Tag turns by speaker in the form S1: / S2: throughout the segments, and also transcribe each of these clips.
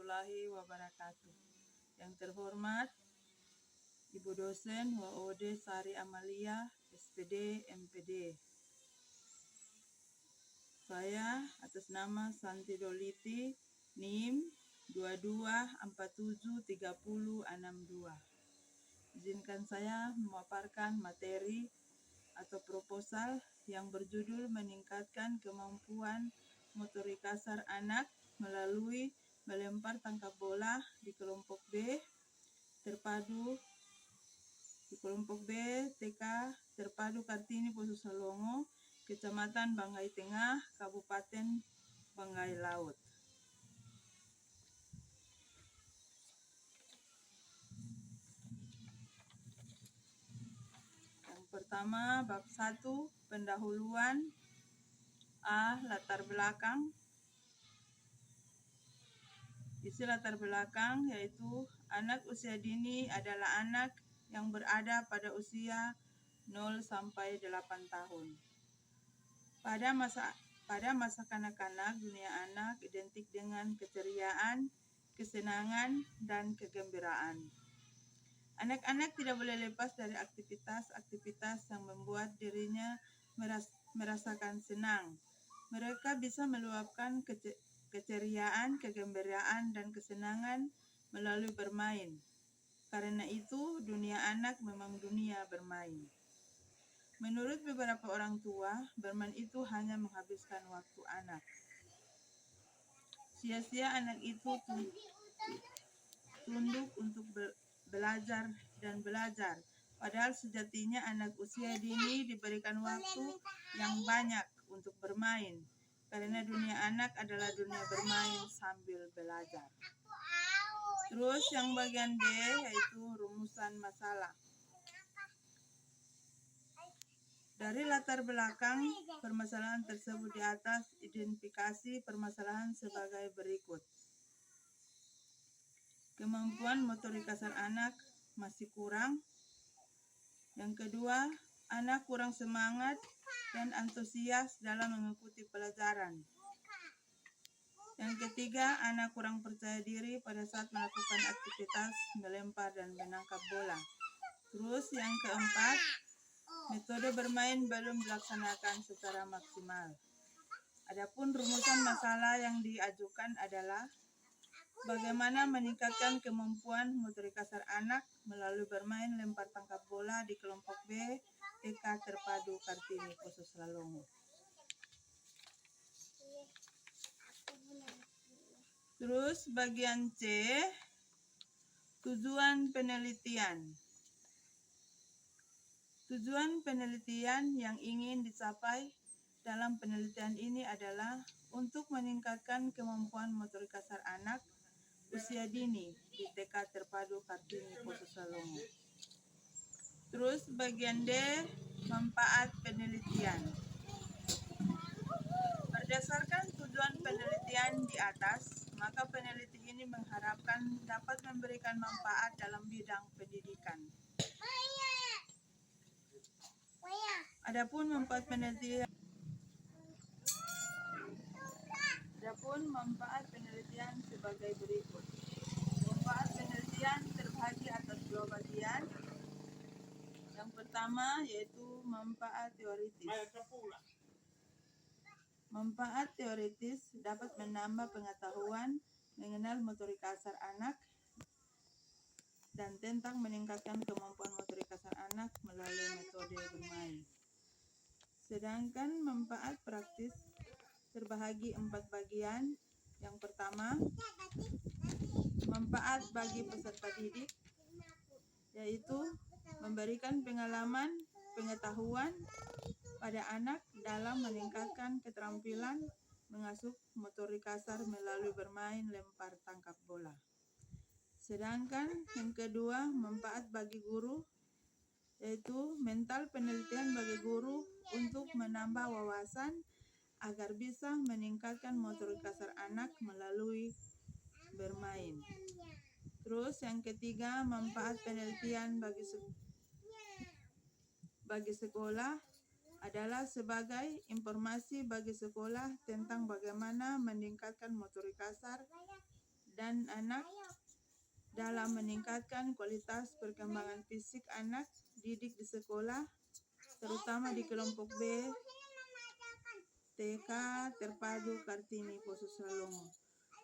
S1: warahmatullahi wabarakatuh. Yang terhormat Ibu dosen WOD Sari Amalia, SPD, MPD. Saya atas nama Santi Doliti, NIM 22473062. Izinkan saya memaparkan materi atau proposal yang berjudul meningkatkan kemampuan motorik kasar anak melalui melempar tangkap bola di kelompok B TK Terpadu Kartini Poso Salongo, Kecamatan Banggai Tengah, Kabupaten Banggai Laut. Yang pertama, bab 1, pendahuluan. A. Latar belakang. Isi latar belakang yaitu anak usia dini adalah anak yang berada pada usia 0 sampai 8 tahun. Pada masa kanak-kanak, dunia anak identik dengan keceriaan, kesenangan, dan kegembiraan. Anak-anak tidak boleh lepas dari aktivitas-aktivitas yang membuat dirinya merasakan senang. Mereka bisa meluapkan keceriaan, kegembiraan, dan kesenangan melalui bermain. Karena itu, dunia anak memang dunia bermain. Menurut beberapa orang tua, bermain itu hanya menghabiskan waktu anak. Sia-sia anak itu tunduk untuk belajar dan belajar. Padahal sejatinya anak usia dini diberikan waktu yang banyak untuk bermain. Karena dunia anak adalah dunia bermain sambil belajar. Terus yang bagian D yaitu rumusan masalah. Dari latar belakang permasalahan tersebut di atas, identifikasi permasalahan sebagai berikut. Kemampuan motorik kasar anak masih kurang. Yang kedua, anak kurang semangat dan antusias dalam mengikuti pelajaran. Yang ketiga, anak kurang percaya diri pada saat melakukan aktivitas melempar dan menangkap bola. Terus yang keempat, metode bermain belum dilaksanakan secara maksimal. Adapun rumusan masalah yang diajukan adalah bagaimana meningkatkan kemampuan motorik kasar anak melalui bermain lempar tangkap bola di kelompok B TK Terpadu Kartini Poso Salongo. Terus bagian C, tujuan penelitian. Tujuan penelitian yang ingin dicapai dalam penelitian ini adalah untuk meningkatkan kemampuan motorik kasar anak usia dini di TK Terpadu Kartini Poso Salongo. Terus bagian D, manfaat penelitian. Berdasarkan tujuan penelitian di atas, maka peneliti ini mengharapkan dapat memberikan manfaat dalam bidang pendidikan. Adapun manfaat penelitian sebagai berikut. Manfaat penelitian terbagi atas dua bagian. Yang pertama yaitu manfaat teoritis. Manfaat teoritis dapat menambah pengetahuan mengenal motorik kasar anak dan tentang meningkatkan kemampuan motorik kasar anak melalui metode bermain. Sedangkan manfaat praktis terbagi 4 bagian. Yang pertama, manfaat bagi peserta didik, yaitu memberikan pengalaman, pengetahuan pada anak dalam meningkatkan keterampilan mengasuh motorik kasar melalui bermain lempar tangkap bola. Sedangkan yang kedua, manfaat bagi guru, yaitu mental penelitian bagi guru untuk menambah wawasan agar bisa meningkatkan motorik kasar anak melalui bermain. Terus yang ketiga, manfaat penelitian bagi sekolah adalah sebagai informasi bagi sekolah tentang bagaimana meningkatkan motorik kasar dan peranan anak dalam meningkatkan kualitas perkembangan fisik anak didik di sekolah, terutama di kelompok B, TK Terpadu Kartini Poso-Salongo.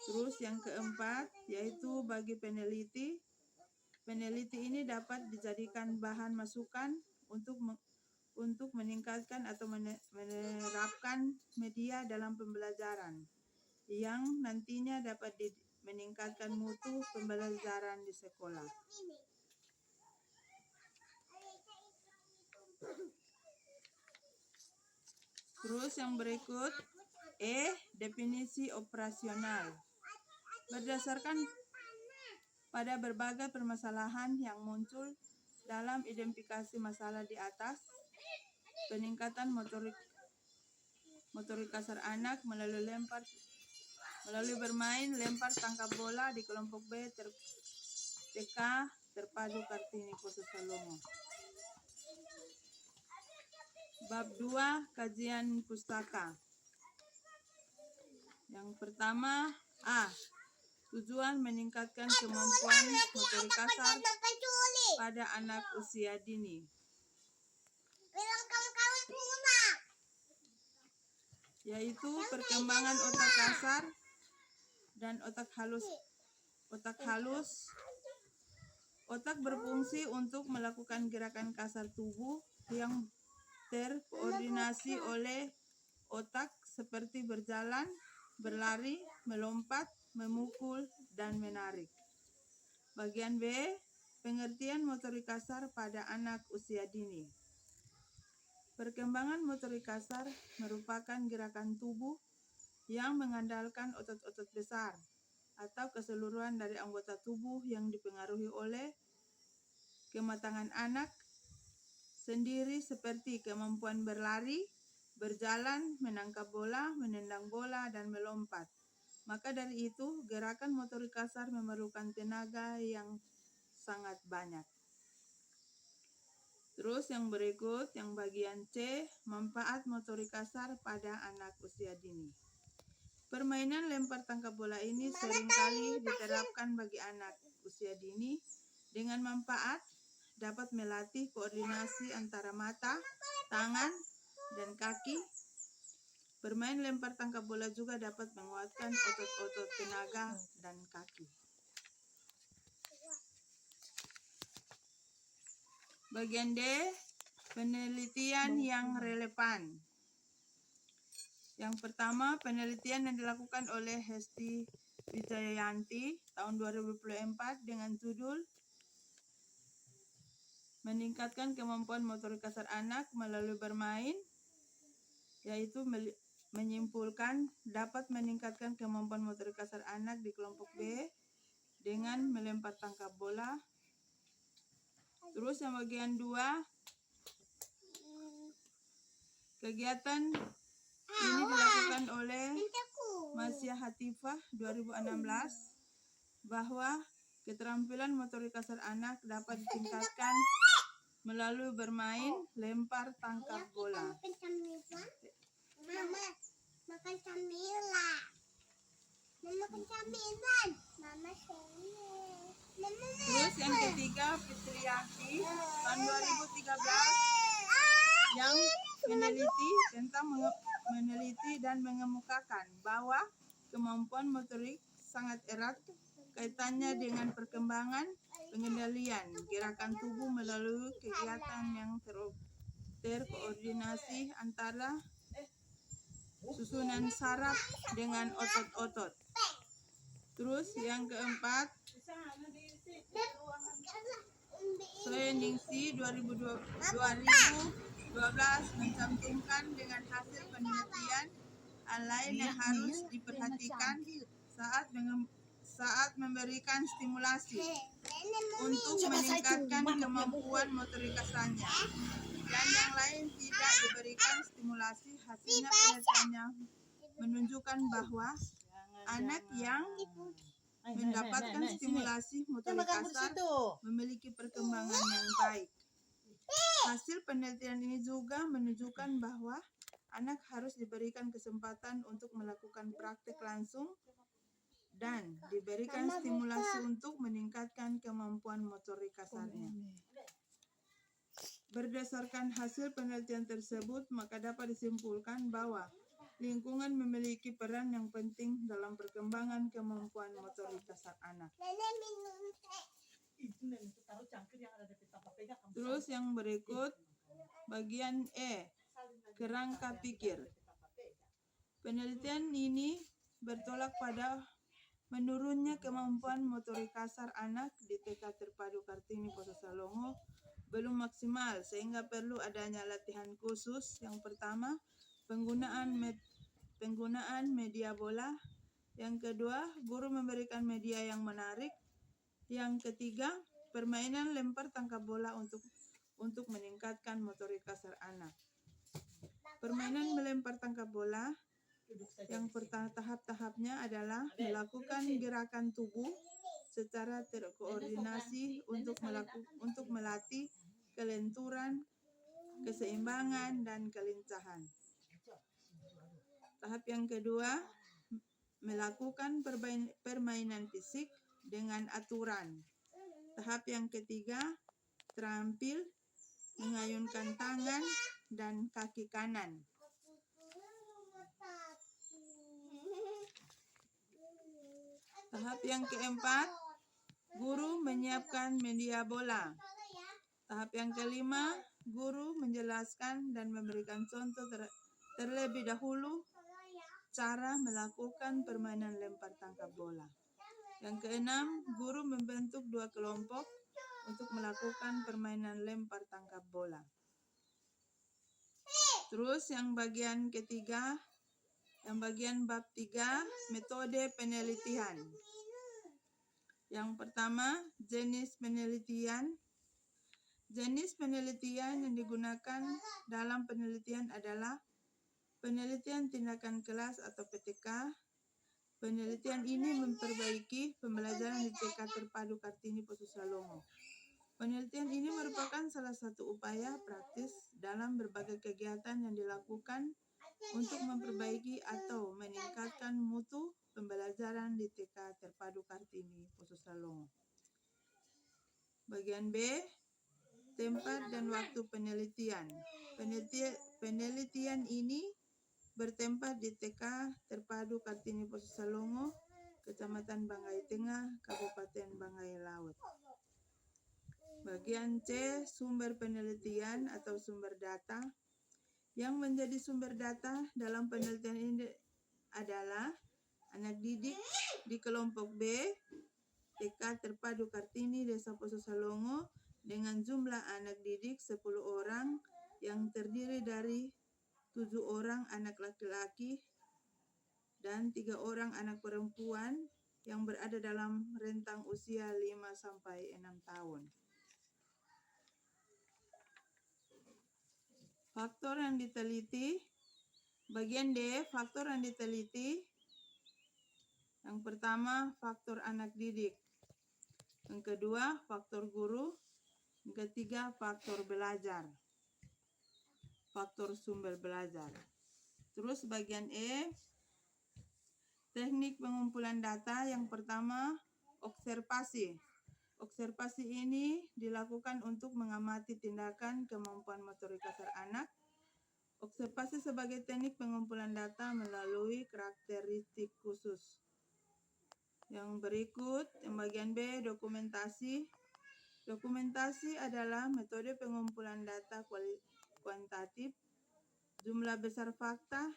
S1: Terus yang keempat yaitu bagi peneliti ini dapat dijadikan bahan masukan untuk meningkatkan atau menerapkan media dalam pembelajaran yang nantinya dapat meningkatkan mutu pembelajaran di sekolah. Terus yang berikut, definisi operasional. Berdasarkan pada berbagai permasalahan yang muncul dalam identifikasi masalah di atas, peningkatan motorik kasar anak melalui bermain, lempar, tangkap bola di kelompok B TK Terpadu Kartini Poso-Salongo. Bab 2, kajian pustaka. Yang pertama, A. Tujuan meningkatkan kemampuan motorik kasar pada anak usia dini. Yaitu perkembangan otak kasar dan otak halus. Otak berfungsi untuk melakukan gerakan kasar tubuh yang terkoordinasi oleh otak seperti berjalan, berlari, melompat, memukul, dan menarik. Bagian B, pengertian motorik kasar pada anak usia dini. Perkembangan motorik kasar merupakan gerakan tubuh yang mengandalkan otot-otot besar atau keseluruhan dari anggota tubuh yang dipengaruhi oleh kematangan anak sendiri seperti kemampuan berlari, berjalan, menangkap bola, menendang bola, dan melompat. Maka dari itu, gerakan motorik kasar memerlukan tenaga yang sangat banyak. Terus yang berikut, yang bagian C, manfaat motorik kasar pada anak usia dini. Permainan lempar tangkap bola ini seringkali diterapkan bagi anak usia dini dengan manfaat dapat melatih koordinasi antara mata, tangan, dan kaki. Bermain lempar tangkap bola juga dapat menguatkan otot-otot tenaga dan kaki. Bagian D, penelitian yang relevan. Yang pertama, penelitian yang dilakukan oleh Hesti Wijayanti tahun 2024 dengan judul meningkatkan kemampuan motorik kasar anak melalui bermain, yaitu menyimpulkan dapat meningkatkan kemampuan motorik kasar anak di kelompok B dengan melempar tangkap bola. Terus yang bagian 2, kegiatan ini dilakukan oleh Masya Hatifah 2016 bahwa keterampilan motorik kasar anak dapat ditingkatkan melalui bermain, lempar, tangkap bola.
S2: Mama, makan camilan. Mama makan camilan. Mama senang.
S1: Terus yang ketiga, Fitriyanti tahun 2013 yang meneliti dan mengemukakan bahwa kemampuan motorik sangat erat kaitannya dengan perkembangan pengendalian gerakan tubuh melalui kegiatan yang terkoordinasi antara susunan saraf dengan otot-otot. Terus yang keempat, Soeningsi 2012 mencantumkan dengan hasil penelitian hal lain yang harus diperhatikan saat memberikan stimulasi untuk meningkatkan kemampuan motorik kasarnya, dan yang lain tidak diberikan stimulasi. Hasilnya penelitiannya menunjukkan bahwa anak yang mendapatkan stimulasi motorik kasar memiliki perkembangan yang baik. Hasil penelitian ini juga menunjukkan bahwa anak harus diberikan kesempatan untuk melakukan praktek langsung dan diberikan stimulasi untuk meningkatkan kemampuan motorik kasarnya. Berdasarkan hasil penelitian tersebut, maka dapat disimpulkan bahwa lingkungan memiliki peran yang penting dalam perkembangan kemampuan motorik kasar anak.
S2: Nenek minum teh.
S1: Terus yang berikut, bagian E, kerangka pikir. Penelitian ini bertolak pada menurunnya kemampuan motorik kasar anak di TK Terpadu Kartini Poso-Salongo belum maksimal sehingga perlu adanya latihan khusus. Yang pertama, penggunaan media bola. Yang kedua, guru memberikan media yang menarik. Yang ketiga, permainan lempar tangkap bola untuk meningkatkan motorik kasar anak. Permainan melempar tangkap bola yang tahap-tahapnya adalah melakukan gerakan tubuh secara terkoordinasi untuk melatih kelenturan, keseimbangan, dan kelincahan. Tahap yang kedua, melakukan permainan fisik dengan aturan. Tahap yang ketiga, terampil mengayunkan tangan dan kaki kanan. Tahap yang keempat, guru menyiapkan media bola. Tahap yang kelima, guru menjelaskan dan memberikan contoh terlebih dahulu cara melakukan permainan lempar tangkap bola. Yang keenam, guru membentuk 2 kelompok untuk melakukan permainan lempar tangkap bola. Terus yang bagian ketiga, yang bagian bab 3, metode penelitian. Yang pertama, jenis penelitian. Jenis penelitian yang digunakan dalam penelitian adalah penelitian tindakan kelas atau PTK. Penelitian ini memperbaiki pembelajaran di TK Terpadu Kartini Poso-Salongo. Penelitian ini merupakan salah satu upaya praktis dalam berbagai kegiatan yang dilakukan untuk memperbaiki atau meningkatkan mutu pembelajaran di TK Terpadu Kartini Poso-Salongo. Bagian B, tempat dan waktu penelitian. Penelitian ini bertempat di TK Terpadu Kartini Poso-Salongo, Kecamatan Bangai Tengah, Kabupaten Bangai Laut. Bagian C, sumber penelitian atau sumber data. Yang menjadi sumber data dalam penelitian ini adalah anak didik di kelompok B, TK Terpadu Kartini Desa Poso-Salongo dengan jumlah anak didik 10 orang yang terdiri dari 7 orang anak laki-laki dan 3 orang anak perempuan yang berada dalam rentang usia 5-6 tahun. Faktor yang diteliti. Bagian D, faktor yang diteliti. Yang pertama, faktor anak didik. Yang kedua, faktor guru. Yang ketiga, faktor belajar. Faktor sumber belajar. Terus bagian E, teknik pengumpulan data. Yang pertama, observasi. Observasi ini dilakukan untuk mengamati tindakan kemampuan motorik kasar anak. Observasi sebagai teknik pengumpulan data melalui karakteristik khusus. Yang berikut, yang bagian B, dokumentasi. Dokumentasi adalah metode pengumpulan data kuantitatif. Jumlah besar fakta,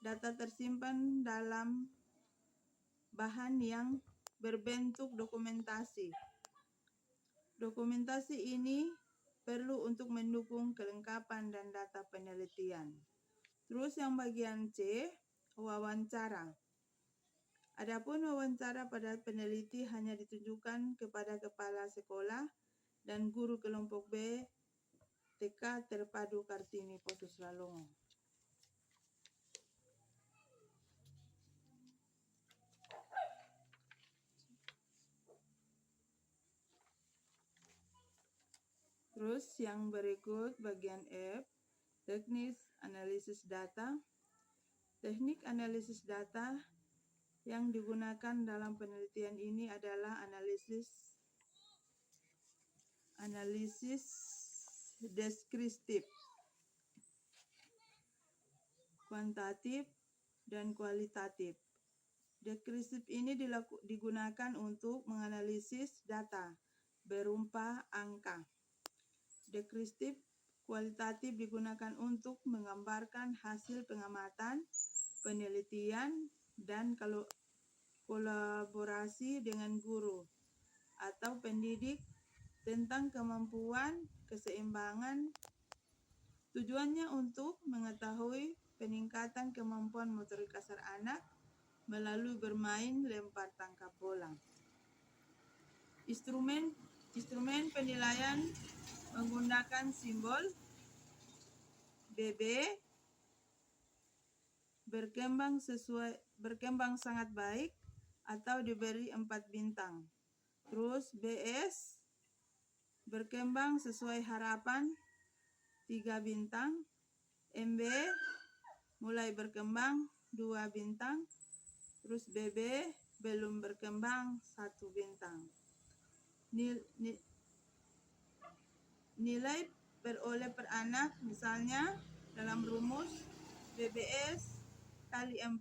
S1: data tersimpan dalam bahan yang berbentuk dokumentasi. Dokumentasi ini perlu untuk mendukung kelengkapan dan data penelitian. Terus yang bagian C, wawancara. Adapun wawancara pada peneliti hanya ditujukan kepada kepala sekolah dan guru kelompok B TK Terpadu Kartini Poso-Salongo. Terus yang berikut bagian F, teknik analisis data. Teknik analisis data Yang digunakan dalam penelitian ini adalah analisis deskriptif, kuantitatif, dan kualitatif. Deskriptif ini digunakan untuk menganalisis data berupa angka. Deskriptif kualitatif digunakan untuk menggambarkan hasil pengamatan, penelitian, dan kolaborasi dengan guru atau pendidik tentang kemampuan keseimbangan. Tujuannya untuk mengetahui peningkatan kemampuan motorik kasar anak melalui bermain lempar tangkap bola. Instrumen penilaian menggunakan simbol BB, berkembang sangat baik atau diberi 4 bintang. Terus BS, berkembang sesuai harapan 3 bintang. MB, mulai berkembang 2 bintang. Terus BB, belum berkembang 1 bintang. Nilai peroleh per anak, misalnya dalam rumus BBS kali 4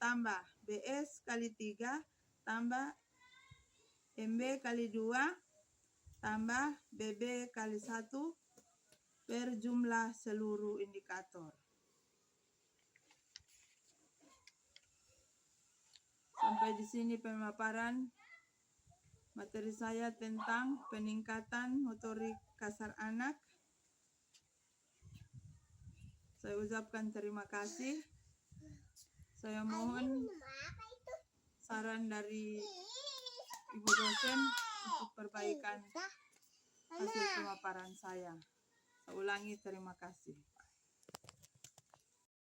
S1: tambah BS kali 3 tambah MB kali 2 tambah BB kali 1 per jumlah seluruh indikator. Sampai di sini pemaparan materi saya tentang peningkatan motorik kasar anak. Saya ucapkan terima kasih. Saya mohon saran dari Ibu dosen untuk perbaikan hasil pemaparan saya. Saya ulangi, terima kasih.